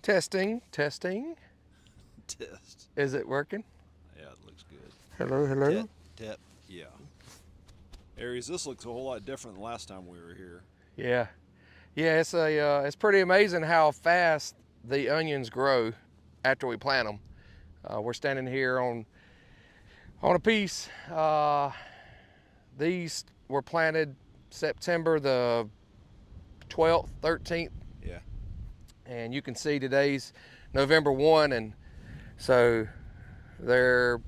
Testing, testing. Test. Is it working? Yeah, it looks good. Hello, hello. Tep. Yeah. Aries, this looks a whole lot different than last time we were here. Yeah, yeah. It's pretty amazing how fast the onions grow after we plant them. We're standing here on a piece. These were planted September the 12th, 13th, Yeah. and you can see today's November 1, and so they're,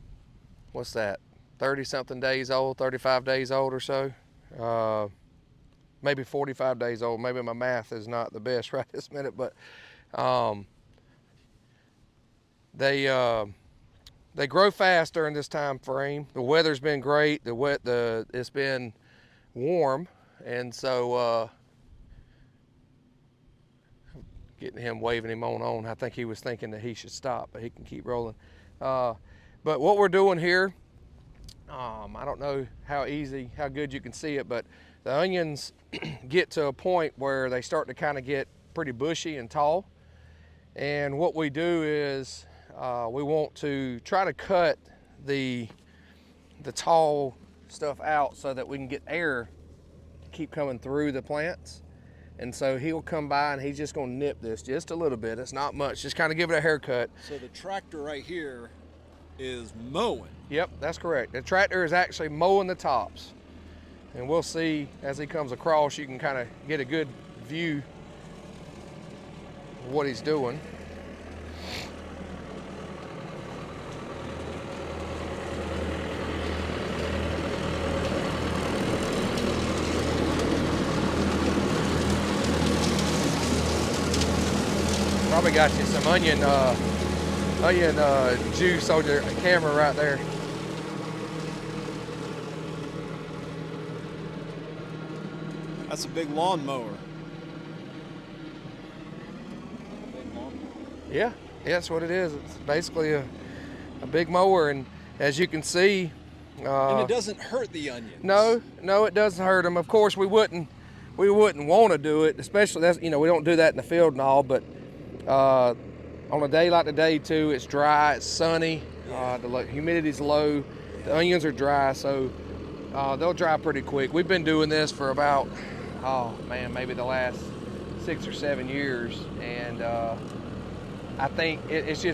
what's that, 30 something days old, 35 days old or so. Maybe 45 days old. Maybe my math is not the best right this minute, but they grow fast during this time frame. The weather's been great. It's been warm, and so getting him, waving him on. I think he was thinking that he should stop, but he can keep rolling. But what we're doing here, I don't know how good you can see it, but the onions get to a point where they start to kind of get pretty bushy and tall. And what we do is we want to try to cut the tall stuff out so that we can get air to keep coming through the plants. And so he'll come by and he's just gonna nip this just a little bit. It's not much, just kind of give it a haircut. So the tractor right here is mowing. Yep, that's correct. The tractor is actually mowing the tops. And we'll see as he comes across, you can kind of get a good view of what he's doing. Probably got you some onion juice on your camera right there. That's a big lawnmower. Yeah, that's what it is. It's basically a big mower, and as you can see, And it doesn't hurt the onions. No, it doesn't hurt them. Of course, we wouldn't want to do it, especially we don't do that in the field and all. But on a day like today too, it's dry, it's sunny, the humidity's low, the onions are dry, so they'll dry pretty quick. We've been doing this for about, maybe the last 6 or 7 years, and I think it's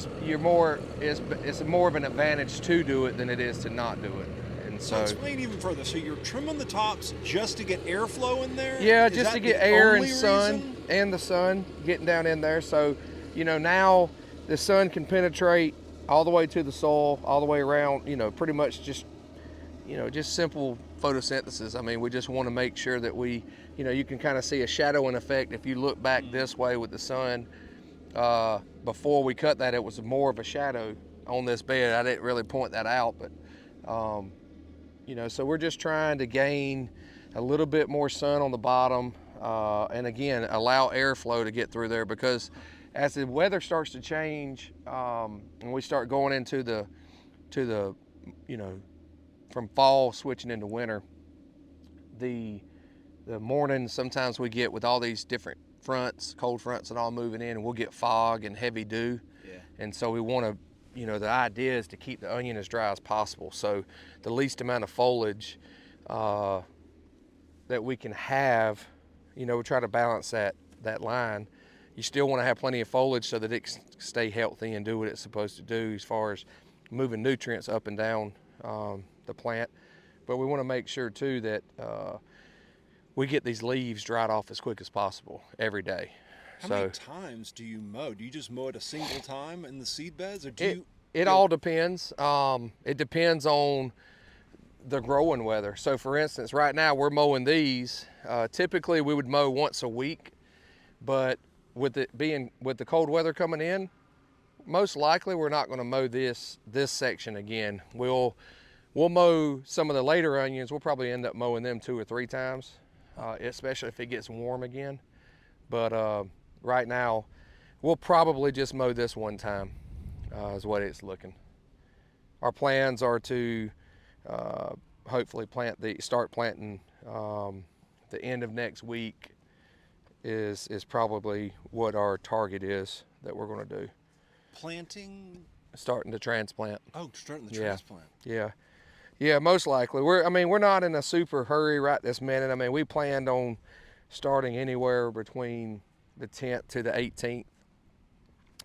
more of an advantage to do it than it is to not do it. And so explain even further. So you're trimming the tops just to get airflow in there? Yeah, just to get air and sun, and the sun getting down in there. So, now the sun can penetrate all the way to the soil, all the way around, pretty much just simple photosynthesis. I mean, we just want to make sure that you can kind of see a shadowing effect. If you look back this way with the sun, before we cut that, it was more of a shadow on this bed. I didn't really point that out, but so we're just trying to gain a little bit more sun on the bottom, and again, allow airflow to get through there, because as the weather starts to change, and we start going into the from fall switching into winter, the mornings sometimes we get with all these different fronts, cold fronts and all moving in, and we'll get fog and heavy dew. Yeah. And so we want to, the idea is to keep the onion as dry as possible. So the least amount of foliage that we can have, we try to balance that line. You still want to have plenty of foliage so that it can stay healthy and do what it's supposed to do as far as moving nutrients up and down the plant. But we want to make sure too that we get these leaves dried off as quick as possible every day. How many times do you mow? Do you just mow at a single time in the seed beds, or It all depends. It depends on the growing weather. So for instance, right now we're mowing these. Typically we would mow once a week, but with the cold weather coming in, most likely we're not going to mow this section again. We'll mow some of the later onions. We'll probably end up mowing them 2 or 3 times, especially if it gets warm again. But right now, we'll probably just mow this one time, is what it's looking. Our plans are to hopefully start planting the end of next week is probably what our target is that we're going to do. Planting? Starting to transplant. Oh, starting the Yeah. transplant. Yeah, most likely. We're not in a super hurry right this minute. I mean, we planned on starting anywhere between the 10th to the 18th.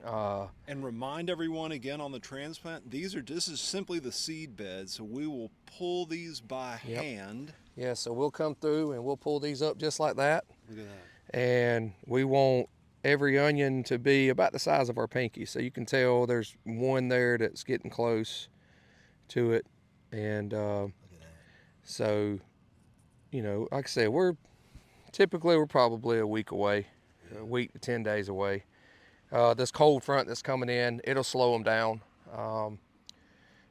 And remind everyone again on the transplant, this is simply the seed bed, so we will pull these by Yep. hand. Yeah, so we'll come through and we'll pull these up just like that. Look at that. And we want every onion to be about the size of our pinky. So you can tell there's one there that's getting close to it. And Look at that. so, you know, like I said, we're probably a week away, a week to 10 days away. This cold front that's coming in, it'll slow them down.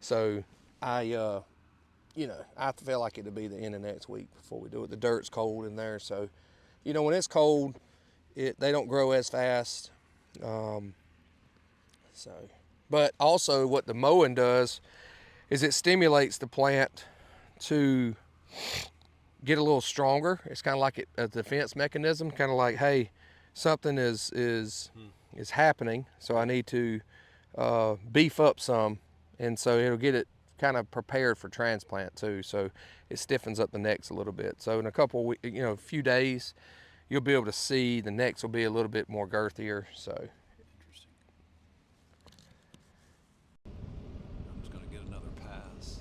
So I feel like it'll be the end of next week before we do it. The dirt's cold in there, so you know when it's cold, they don't grow as fast. But also what the mowing does is it stimulates the plant to get a little stronger. It's kind of like a defense mechanism, kind of like, hey, something is happening, so I need to beef up some, and so it'll get it kind of prepared for transplant too. So it stiffens up the necks a little bit. So in a couple, a few days, you'll be able to see the necks will be a little bit more girthier. So. Interesting. I'm just going to get another pass.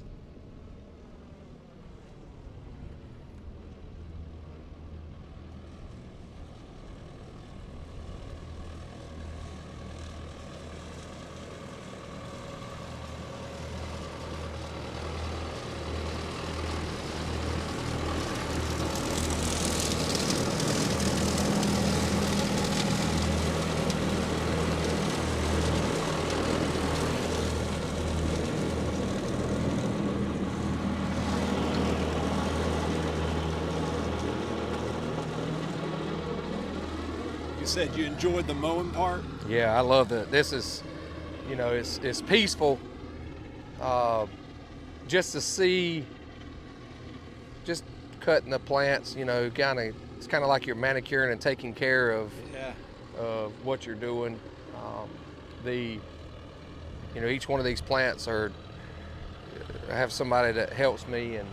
You said you enjoyed the mowing part? Yeah, I love that. This is, it's peaceful. Just to see, just cutting the plants, it's kind of like you're manicuring and taking care of what you're doing. Each one of these plants I have somebody that helps me, and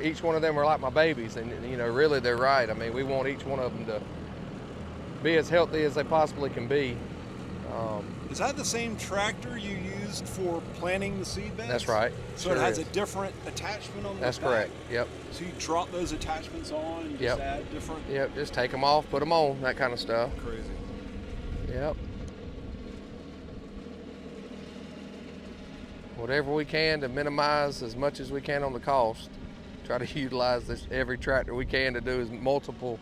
each one of them are like my babies, and really they're right. I mean, we want each one of them to be as healthy as they possibly can be. Is that the same tractor you used for planting the seed beds? That's right. So it has a different attachment on the back? That's correct. Yep. So you drop those attachments on and just add different? Yep, just take them off, put them on, that kind of stuff. Crazy. Yep. Whatever we can to minimize as much as we can on the cost. Try to utilize every tractor we can to do as multiple.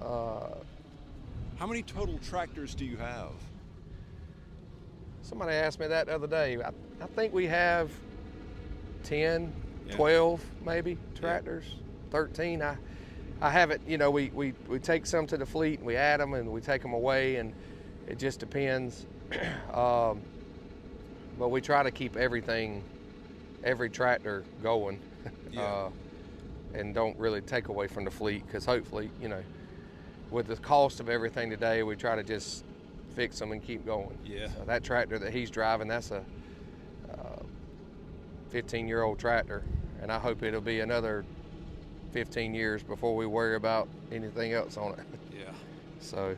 How many total tractors do you have? Somebody asked me that the other day. I think we have 10, 12 maybe tractors, 13. I haven't, we take some to the fleet and we add them and we take them away, and it just depends. But we try to keep every tractor going, and don't really take away from the fleet, because hopefully, with the cost of everything today, we try to just fix them and keep going. Yeah. So that tractor that he's driving, that's a 15-year-old tractor, and I hope it'll be another 15 years before we worry about anything else on it. Yeah. So